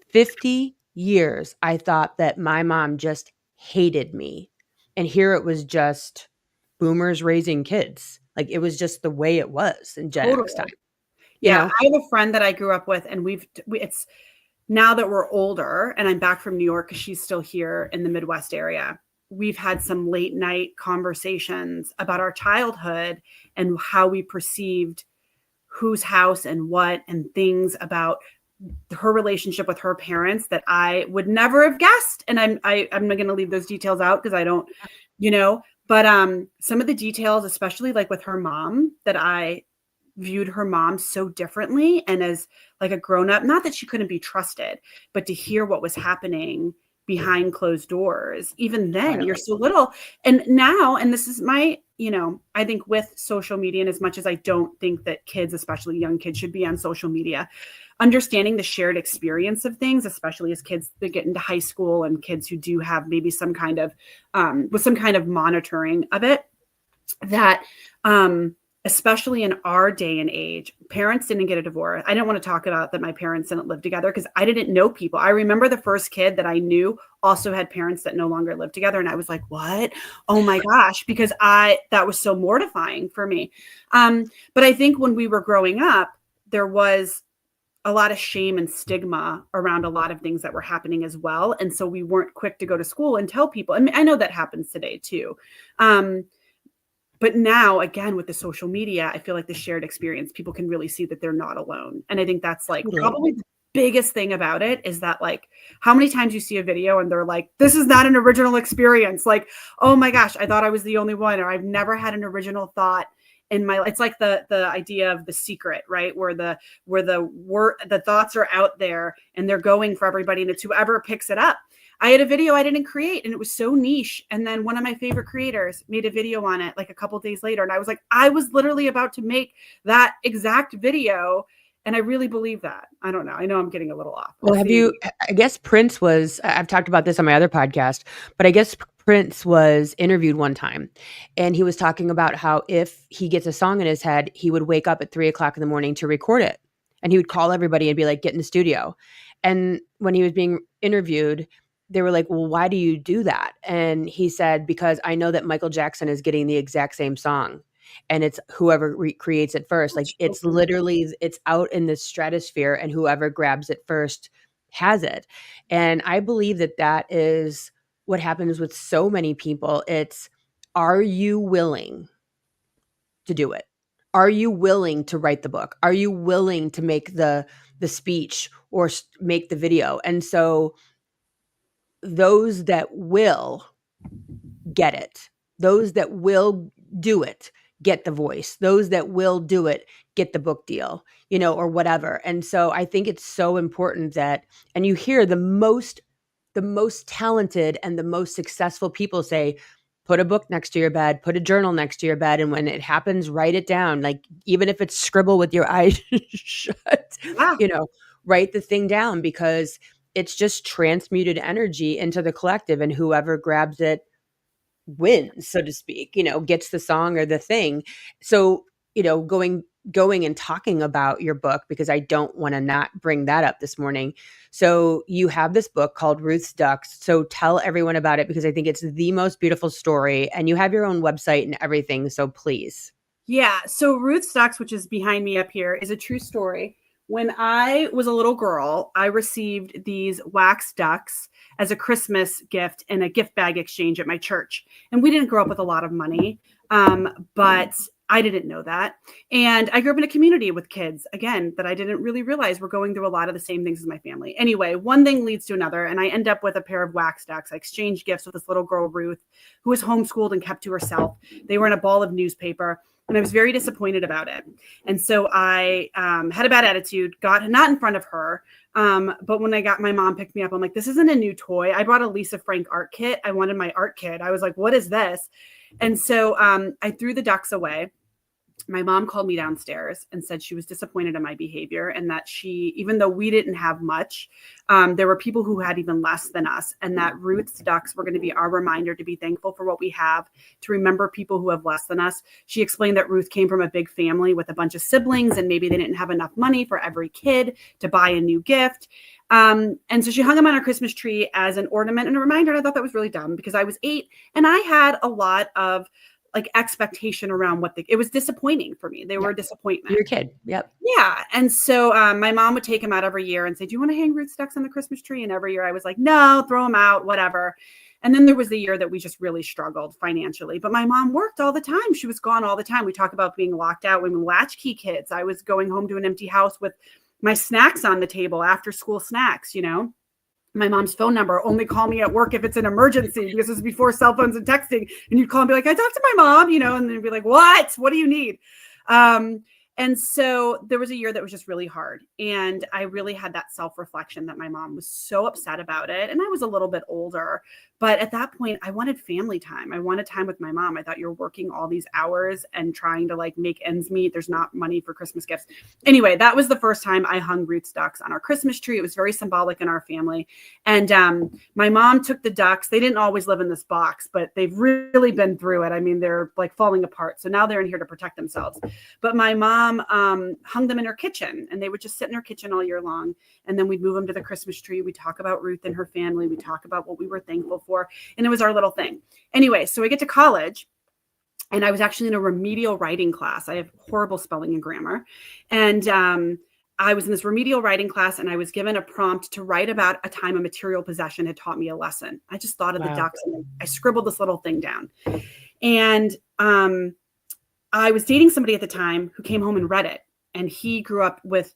50 years, I thought that my mom just hated me. And here it was just boomers raising kids. Like, it was just the way it was in Gen X time. Yeah. I have a friend that I grew up with, and it's now that we're older and I'm back from New York because she's still here in the Midwest area. We've had some late night conversations about our childhood and how we perceived whose house and what, and things about her relationship with her parents that I would never have guessed. And I'm not going to leave those details out because I don't, but some of the details, especially like with her mom, that I viewed her mom so differently, and as like a grown up, not that she couldn't be trusted, but to hear what was happening behind closed doors, even then you're so little. And now, and this is my, I think with social media, and as much as I don't think that kids, especially young kids, should be on social media, understanding the shared experience of things, especially as kids that get into high school and kids who do have maybe some kind of, with some kind of monitoring of it, that, especially in our day and age, parents didn't get a divorce. I didn't want to talk about that my parents didn't live together because I didn't know people. I remember the first kid that I knew also had parents that no longer lived together. And I was like, what? Oh my gosh, because that was so mortifying for me. But I think when we were growing up, there was a lot of shame and stigma around a lot of things that were happening as well. And so we weren't quick to go to school and tell people. I mean, I know that happens today too. But now, again, with the social media, I feel like the shared experience, people can really see that they're not alone. And I think that's like probably the biggest thing about it, is that like how many times you see a video and they're like, this is not an original experience. Like, oh my gosh, I thought I was the only one, or I've never had an original thought in my life. It's like the idea of The Secret, right? Where the thoughts are out there and they're going for everybody, and it's whoever picks it up. I had a video I didn't create, and it was so niche. And then one of my favorite creators made a video on it like a couple of days later. And I was like, I was literally about to make that exact video. And I really believe that. I don't know. I know I'm getting a little off. Well, I guess Prince was, I've talked about this on my other podcast, but I guess Prince was interviewed one time, and he was talking about how if he gets a song in his head, he would wake up at 3 o'clock in the morning to record it. And he would call everybody and be like, get in the studio. And when he was being interviewed, they were like, well, why do you do that? And he said, because I know that Michael Jackson is getting the exact same song. And it's whoever creates it first. Like it's literally, it's out in the stratosphere, and whoever grabs it first has it. And I believe that that is what happens with so many people. It's, are you willing to do it? Are you willing to write the book? Are you willing to make the speech or make the video? And so those that will get it, those that will do it, get the voice. Those that will do it, get the book deal, or whatever. And so I think it's so important that, and you hear the most talented and the most successful people say, put a book next to your bed, put a journal next to your bed. And when it happens, write it down. Like, even if it's scribble with your eyes shut, Wow. Write the thing down, because it's just transmuted energy into the collective, and whoever grabs it wins, so to speak, gets the song or the thing. So, going and talking about your book, because I don't want to not bring that up this morning. So you have this book called Ruth's Ducks. So tell everyone about it, because I think it's the most beautiful story, and you have your own website and everything. So please. Yeah. So Ruth's Ducks, which is behind me up here, is a true story. When I was a little girl, I received these wax ducks as a Christmas gift in a gift bag exchange at my church. And we didn't grow up with a lot of money, but I didn't know that. And I grew up in a community with kids, again, that I didn't really realize were going through a lot of the same things as my family. Anyway, one thing leads to another, and I end up with a pair of wax ducks. I exchanged gifts with this little girl, Ruth, who was homeschooled and kept to herself. They were in a ball of newspaper, and I was very disappointed about it. And so I had a bad attitude, got not in front of her, but when my mom picked me up, I'm like, this isn't a new toy. I brought a Lisa Frank art kit. I wanted my art kit. I was like, what is this? And so I threw the ducks away. My mom called me downstairs and said she was disappointed in my behavior, and that even though we didn't have much, there were people who had even less than us, and that Ruth's Ducks were going to be our reminder to be thankful for what we have, to remember people who have less than us. She explained that Ruth came from a big family with a bunch of siblings, and maybe they didn't have enough money for every kid to buy a new gift. And so she hung them on our Christmas tree as an ornament and a reminder. And I thought that was really dumb, because I was 8 and I had a lot of expectation around it was disappointing for me. They were a disappointment. You're a kid. Yep. Yeah. And so my mom would take them out every year and say, do you want to hang Ruth's Ducks on the Christmas tree? And every year I was like, no, throw them out, whatever. And then there was the year that we just really struggled financially. But my mom worked all the time. She was gone all the time. We talk about being locked out when we were latchkey kids. I was going home to an empty house with my snacks on the table, after school snacks, my mom's phone number, only call me at work if it's an emergency, because this is before cell phones and texting. And you'd call and be like, I talked to my mom, and they'd be like, what do you need? And so there was a year that was just really hard. And I really had that self-reflection that my mom was so upset about it. And I was a little bit older, but at that point I wanted family time. I wanted time with my mom. I thought, you're working all these hours and trying to make ends meet. There's not money for Christmas gifts. Anyway, that was the first time I hung Ruth's Ducks on our Christmas tree. It was very symbolic in our family. And my mom took the ducks. They didn't always live in this box, but they've really been through it. I mean, they're falling apart. So now they're in here to protect themselves. But my mom hung them in her kitchen, and they would just sit in her kitchen all year long. And then we'd move them to the Christmas tree. We talk about Ruth and her family. We talk about what we were thankful for. And it was our little thing. Anyway, so I get to college, and I was actually in a remedial writing class. I have horrible spelling and grammar. And I was in this remedial writing class, and I was given a prompt to write about a time a material possession had taught me a lesson. I just thought of the ducks, and I scribbled this little thing down. And I was dating somebody at the time who came home and read it. And he grew up with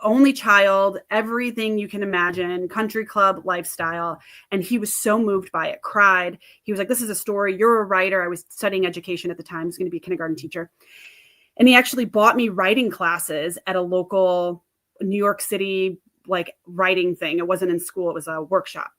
only child, everything you can imagine, country club lifestyle. And he was so moved by it, cried. He was like, this is a story. You're a writer. I was studying education at the time. I was going to be a kindergarten teacher. And he actually bought me writing classes at a local New York City, writing thing. It wasn't in school. It was a workshop.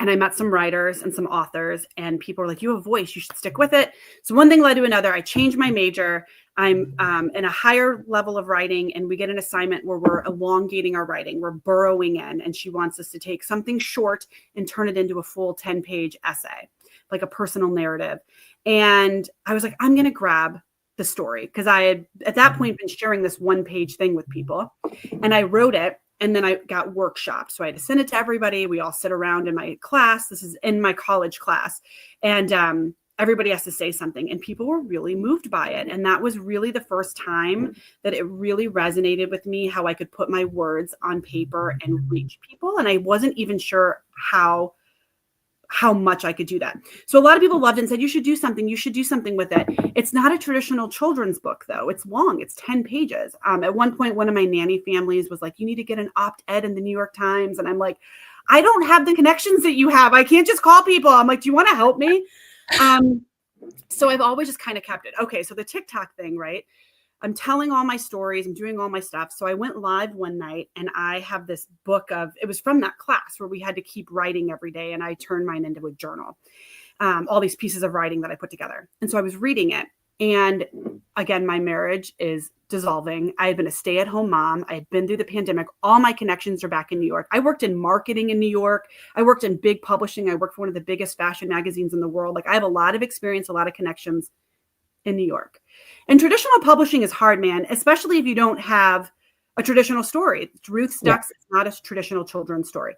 And I met some writers and some authors, and people were like, you have a voice, you should stick with it. So one thing led to another. I changed my major. I'm in a higher level of writing, and we get an assignment where we're elongating our writing. We're burrowing in, and she wants us to take something short and turn it into a full 10-page essay. like a personal narrative. And I was like, I'm going to grab the story, because I had at that point been sharing this 1-page thing with people, and I wrote it. And then I got workshopped. So I had to send it to everybody. We all sit around in my class. This is in my college class. And everybody has to say something. And people were really moved by it. And that was really the first time that it really resonated with me, how I could put my words on paper and reach people. And I wasn't even sure how much I could do that. So a lot of people loved it and said, you should do something with it. It's not a traditional children's book, though. It's long. It's 10 pages. At one point, one of my nanny families was like, you need to get an op-ed in the New York Times. And I'm like, I don't have the connections that you have. I can't just call people. I'm like, do you want to help me? So I've always just kind of kept it. Okay, so the TikTok thing, right? I'm telling all my stories. I'm doing all my stuff. So I went live one night, and I have this book it was from that class where we had to keep writing every day. And I turned mine into a journal, all these pieces of writing that I put together. And so I was reading it. And again, my marriage is dissolving. I've been a stay-at-home mom. I had been through the pandemic. All my connections are back in New York. I worked in marketing in New York. I worked in big publishing. I worked for one of the biggest fashion magazines in the world. Like, I have a lot of experience, a lot of connections in New York. And traditional publishing is hard, man, especially if you don't have a traditional story. Ruth Stuck's is not a traditional children's story.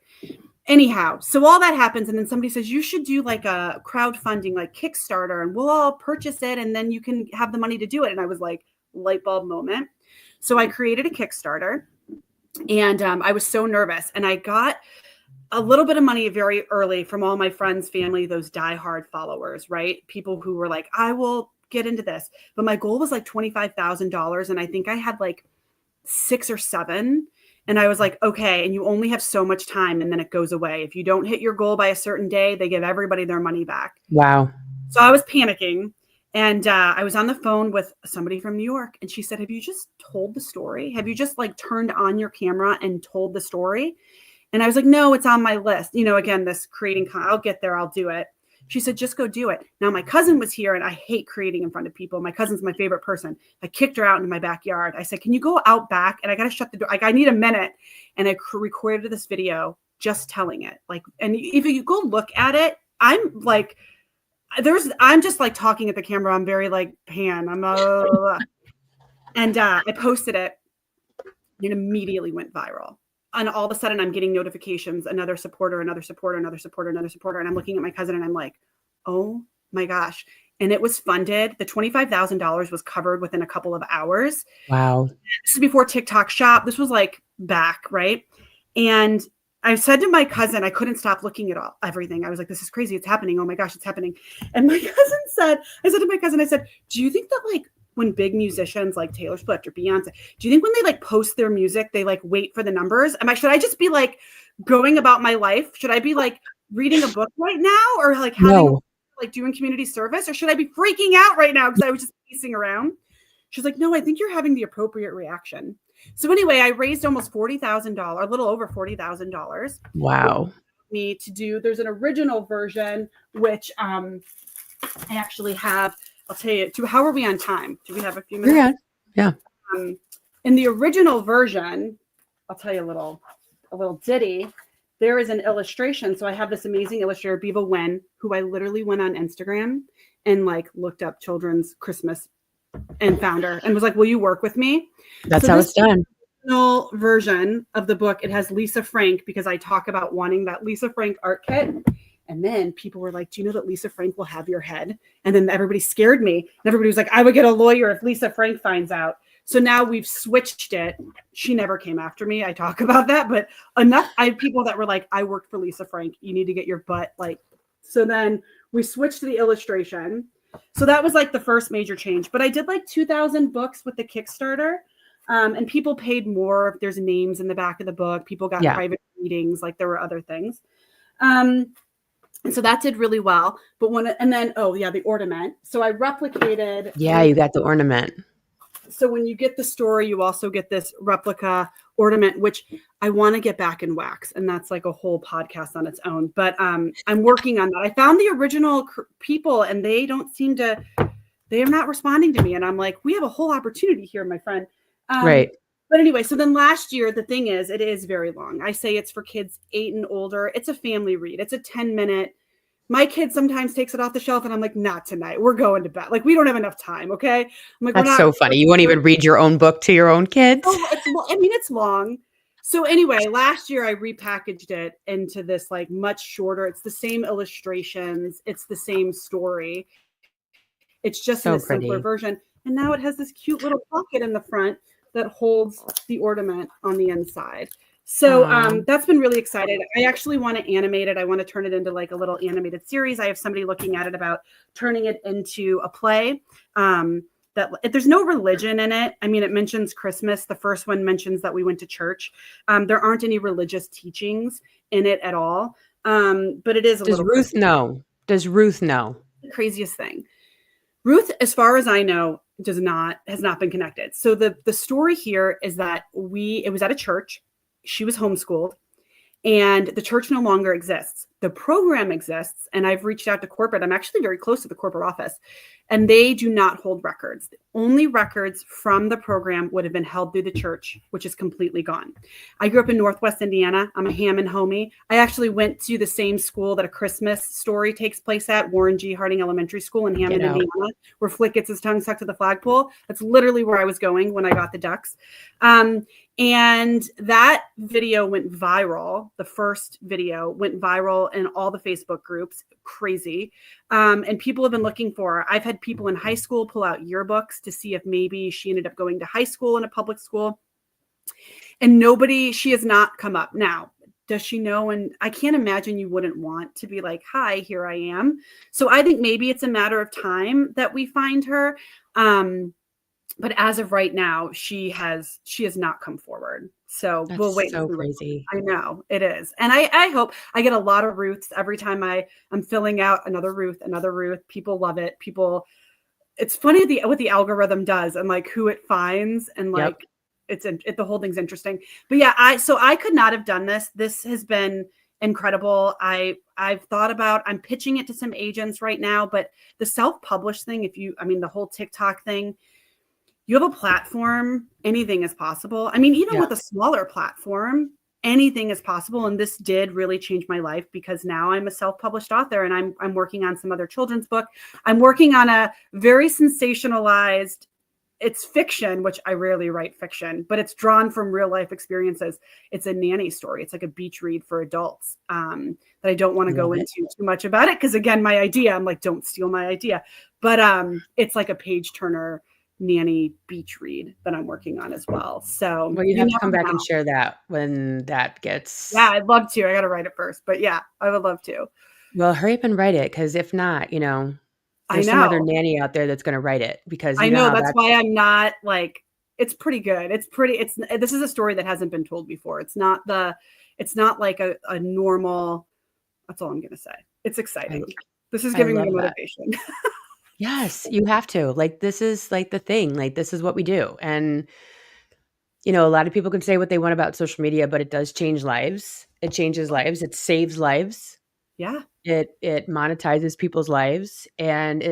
Anyhow, so all that happens, and then somebody says, you should do like a crowdfunding, like Kickstarter, and we'll all purchase it, and then you can have the money to do it. And I was like, light bulb moment. So I created a Kickstarter, and I was so nervous, and I got a little bit of money very early from all my friends, family, those diehard followers, right? People who were like, I will get into this. But my goal was like $25,000. And I think I had like 6 or 7. And I was like, okay, and you only have so much time, and then it goes away. If you don't hit your goal by a certain day, they give everybody their money back. Wow. So I was panicking. And I was on the phone with somebody from New York, and she said, have you just told the story? Have you just like turned on your camera and told the story? And I was like, no, it's on my list. You know, again, this creating, I'll get there. I'll do it. She said, just go do it. Now, my cousin was here, and I hate creating in front of people. My cousin's my favorite person. I kicked her out into my backyard. I said, can you go out back? And I got to shut the door. Like, I need a minute. And I recorded this video just telling it. Like, and if you go look at it, I'm like, I'm just like talking at the camera. I'm very like pan. And I posted it, and it immediately went viral. And all of a sudden I'm getting notifications, another supporter. And I'm looking at my cousin, and I'm like, oh my gosh. And it was funded. The $25,000 was covered within a couple of hours. Wow. This is before TikTok Shop. This was like back, right? And I said to my cousin, I couldn't stop looking at everything. I was like, this is crazy. It's happening. Oh my gosh, it's happening. And I said to my cousin, do you think that like when big musicians like Taylor Swift or Beyonce, do you think when they like post their music, they like wait for the numbers? Should I just be like going about my life? Should I be like reading a book right now, or like having like doing community service, or should I be freaking out right now because I was just pacing around? She's like, no, I think you're having the appropriate reaction. So anyway, I raised almost $40,000, a little over $40,000. Wow. Me to do. There's an original version, which I actually have. I'll tell you. How are we on time? Do we have a few minutes? Yeah. In the original version, I'll tell you a little ditty. There is an illustration. So I have this amazing illustrator, Biva Wen, who I literally went on Instagram and like looked up children's Christmas and found her and was like, will you work with me? That's how it's done. Original version of the book, it has Lisa Frank, because I talk about wanting that Lisa Frank art kit. And then people were like, do you know that Lisa Frank will have your head? And then everybody scared me. And everybody was like, I would get a lawyer if Lisa Frank finds out. So now we've switched it. She never came after me. I talk about that, but enough. I have people that were like, I worked for Lisa Frank. You need to get your butt like. So then we switched to the illustration. So that was like the first major change. But I did like 2,000 books with the Kickstarter. And people paid more if there's names in the back of the book. People got private readings. Like there were other things. And so that did really well. But the ornament. So I replicated. Yeah, you got the ornament. So when you get the story, you also get this replica ornament, which I want to get back in wax. And that's like a whole podcast on its own. But I'm working on that. I found the original people, and they are not responding to me. And I'm like, we have a whole opportunity here, my friend. Right. But anyway, so then last year, the thing is, it is very long. I say it's for kids 8 and older. It's a family read. It's a 10-minute My kid sometimes takes it off the shelf and I'm like, not tonight. We're going to bed. Like, we don't have enough time. Okay. I'm like, we're That's not. so funny. You won't even read your own book to your own kids? Oh, it's long. So anyway, last year I repackaged it into this like much shorter. It's the same illustrations. It's the same story. It's just in So a simpler pretty. version. And now it has this cute little pocket in the front that holds the ornament on the inside. So Aw. that's been really excited. I actually want to animate it. I want to turn it into like a little animated series. I have somebody looking at it about turning it into a play. That there's no religion in it. I mean, it mentions Christmas. The first one mentions that we went to church. There aren't any religious teachings in it at all. But it is a Does little Ruth Christmas. know? Does Ruth know? The craziest thing. Ruth, as far as I know, has not been connected. So the story here is that it was at a church. She was homeschooled, and the church no longer exists. The program exists, and I've reached out to corporate. I'm actually very close to the corporate office, and they do not hold records. The only records from the program would have been held through the church, which is completely gone. I grew up in Northwest Indiana. I'm a Hammond homie. I actually went to the same school that A Christmas Story takes place at, Warren G. Harding Elementary School in Hammond, Indiana, where Flick gets his tongue stuck to the flagpole. That's literally where I was going when I got the ducks. And that video went viral. The first video went viral in all the Facebook groups. Crazy. And people have been looking for her. I've had people in high school pull out yearbooks to see if maybe she ended up going to high school in a public school. And she has not come up. Now, does she know? And I can't imagine you wouldn't want to be like, hi, here I am. So I think maybe it's a matter of time that we find her. But as of right now, she has not come forward. So we'll That's wait and so see. crazy. I know it is. And I hope I get a lot of Ruths every time I'm filling out another Ruth. People love it. It's funny what the algorithm does and like who it finds and like Yep. the whole thing's interesting. But yeah, I could not have done this. This has been incredible. I've thought about, I'm pitching it to some agents right now, but the self-published thing, the whole TikTok thing, you have a platform, anything is possible. I mean, even Yeah. with a smaller platform, anything is possible. And this did really change my life because now I'm a self-published author and I'm working on some other children's book. I'm working on a very sensationalized, it's fiction, which I rarely write fiction, but it's drawn from real life experiences. It's a nanny story. It's like a beach read for adults that I don't want to go Love into it. too much about it. Cause again, my idea, I'm like, don't steal my idea. But it's like a page turner nanny beach read that I'm working on as well. So Well, you'd you have to come never back know. and share that when that Yeah, gets. I'd love to. I got to write it first, but yeah, I would love to. Well, hurry up and write it, because if not, I there's some other know. nanny out there that's going to write it, because I you know know. how That's that's. why I'm not like, it's pretty good. This is a story that hasn't been told before. It's not like a normal, that's all I'm going to say. It's I, exciting. This is I giving me love a that. motivation. Yes, you have to. Like, this is like the thing. Like, this is what we do. And, a lot of people can say what they want about social media, but it does change lives. It changes lives. It saves lives. Yeah, It monetizes people's lives, and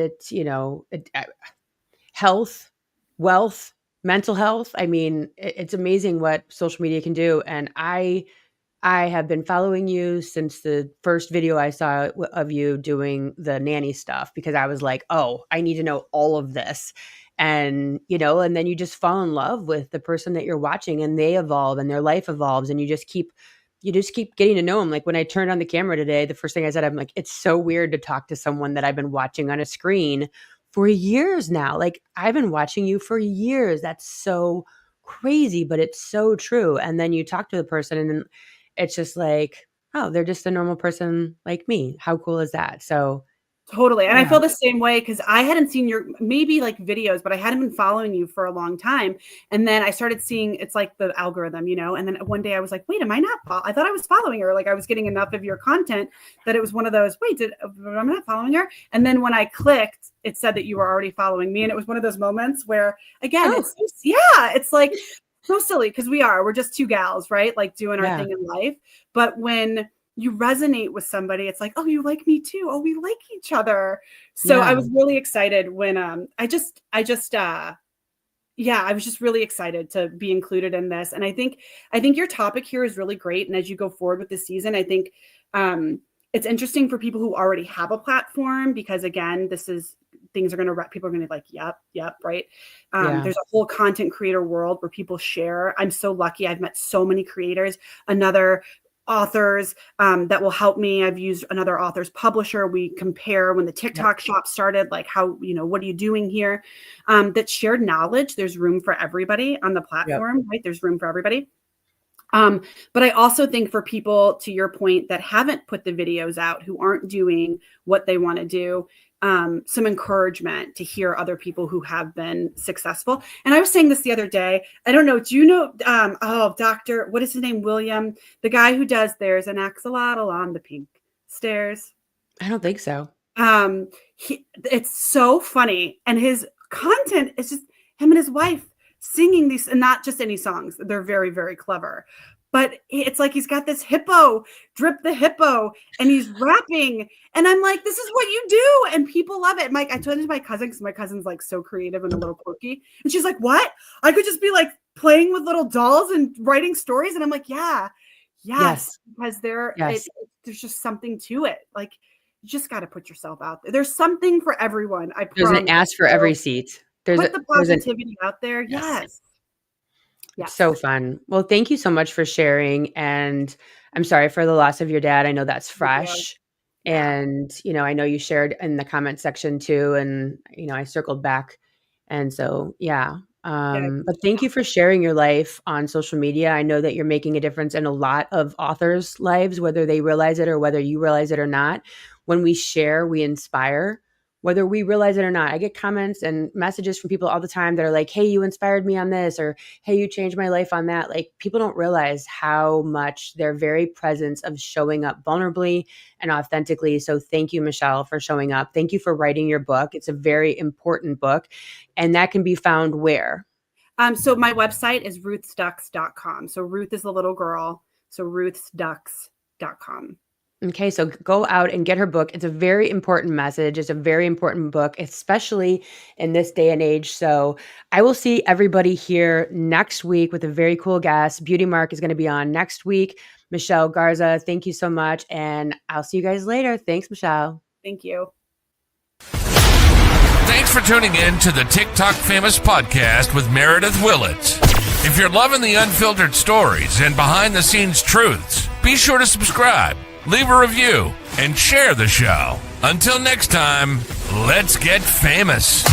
health, wealth, mental health. I mean, it's amazing what social media can do. And I have been following you since the first video I saw of you doing the nanny stuff, because I was like, oh, I need to know all of this. And then you just fall in love with the person that you're watching, and they evolve and their life evolves, and you just keep getting to know them. Like when I turned on the camera today, the first thing I said, I'm like, it's so weird to talk to someone that I've been watching on a screen for years now. Like, I've been watching you for years. That's so crazy, but it's so true. And then you talk to the person, and then it's just like, oh, they're just a normal person like me. How cool is that? So, totally. And I yeah. feel the same way because I hadn't seen your maybe like videos, but I hadn't been following you for a long time. And then I started seeing it's like the algorithm, and then one day I was like, wait, am I not? I thought I was following her. Like I was getting enough of your content that it was one of those, wait, I'm not following her. And then when I clicked, it said that you were already following me. And it was one of those moments where, again, Oh, it's like so silly because we're just two gals, right? Like doing our yeah. thing in life. But when you resonate with somebody, it's like, oh, you like me too. Oh, we like each other. So I Yeah. was really excited when I was just really excited to be included in this. And I think your topic here is really great. And as you go forward with the season, I think It's interesting for people who already have a platform because, again, things are going to, people are going to be like, yep, right? There's a whole content creator world where people share. I'm so lucky. I've met so many creators, authors that will help me. I've used another author's publisher. We compare when the TikTok shop started, like how, what are you doing here? That shared knowledge. There's room for everybody on the platform, right? There's room for everybody. But I also think for people, to your point, that haven't put the videos out, who aren't doing what they want to do, some encouragement to hear other people who have been successful. And I was saying this the other day. I don't know. Do you know, Dr. What is his name? William, the guy who does There's an Axolotl on the Pink Stairs. I don't think so. It's so funny. And his content is just him and his wife singing these, and not just any songs. They're very, very clever. But it's like he's got this hippo, Drip the Hippo, and he's rapping. And I'm like, this is what you do. And people love it. Mike, I told it to my cousin, because my cousin's like so creative and a little quirky. And she's like, what? I could just be like playing with little dolls and writing stories. And I'm like, yes. Because there's just something to it. Like, you just got to put yourself out there. There's something for everyone. I promise. There's an ass for every seat. Put the positivity out there. Yes. So fun. Well, thank you so much for sharing. And I'm sorry for the loss of your dad. I know that's fresh. And, I know you shared in the comment section too. And, I circled back. And so, but thank you for sharing your life on social media. I know that you're making a difference in a lot of authors' lives, whether they realize it or whether you realize it or not. When we share, we inspire, whether we realize it or not. I get comments and messages from people all the time that are like, hey, you inspired me on this, or hey, you changed my life on that. Like, people don't realize how much their very presence of showing up vulnerably and authentically. So thank you, Michele, for showing up. Thank you for writing your book. It's a very important book. And that can be found where? So my website is ruthsducks.com. So Ruth is the little girl. So ruthsducks.com. Okay, so go out and get her book. It's a very important message. It's a very important book, especially in this day and age. So I will see everybody here next week with a very cool guest. Beauty Mark is going to be on next week. Michele Garza, thank you so much. And I'll see you guys later. Thanks, Michele. Thank you. Thanks for tuning in to the TikTok Famous Podcast with Meredith Willits. If you're loving the unfiltered stories and behind-the-scenes truths, be sure to subscribe, leave a review, and share the show. Until next time, let's get famous.